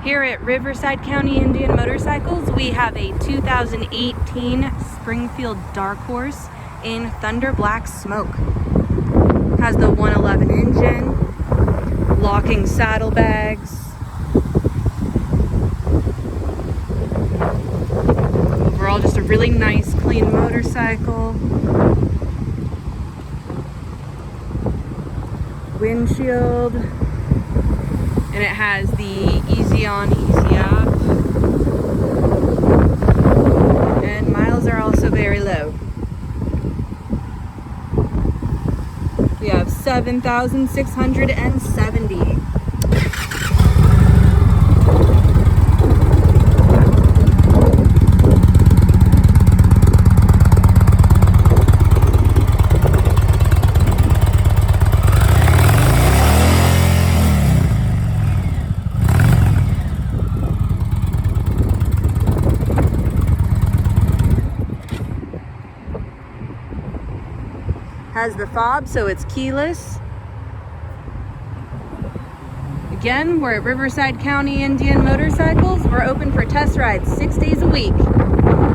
Here at Riverside County Indian Motorcycles, we have a 2018 Springfield Dark Horse in Thunder Black Smoke. Has the 111 engine, locking saddlebags, overall just a really nice clean motorcycle. Windshield, and it has the easy on, easy off, and miles are also very low. We have 7,670. Has the fob, so it's keyless. Again, we're at Riverside County Indian Motorcycles. We're open for test rides 6 days a week.